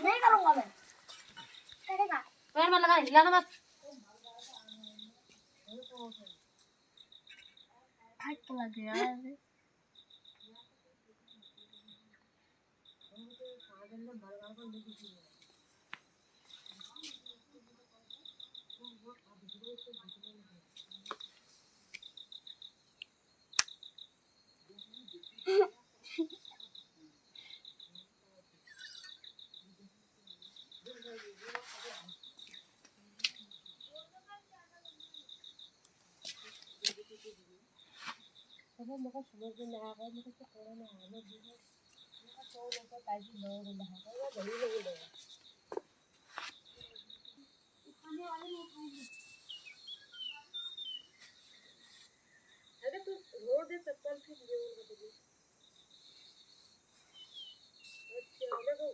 नहीं करूंगा मैं। करेगा पैर में लगा हिलाना मत। फट लग गया है। Ako makasunod na ako, makasukura na ako. Makasulog ka tayo sa loob ng bahay. Kaya dali na ulo. अरे तू रोड दे चप्पल फिर ले और बता दे अच्छा देखो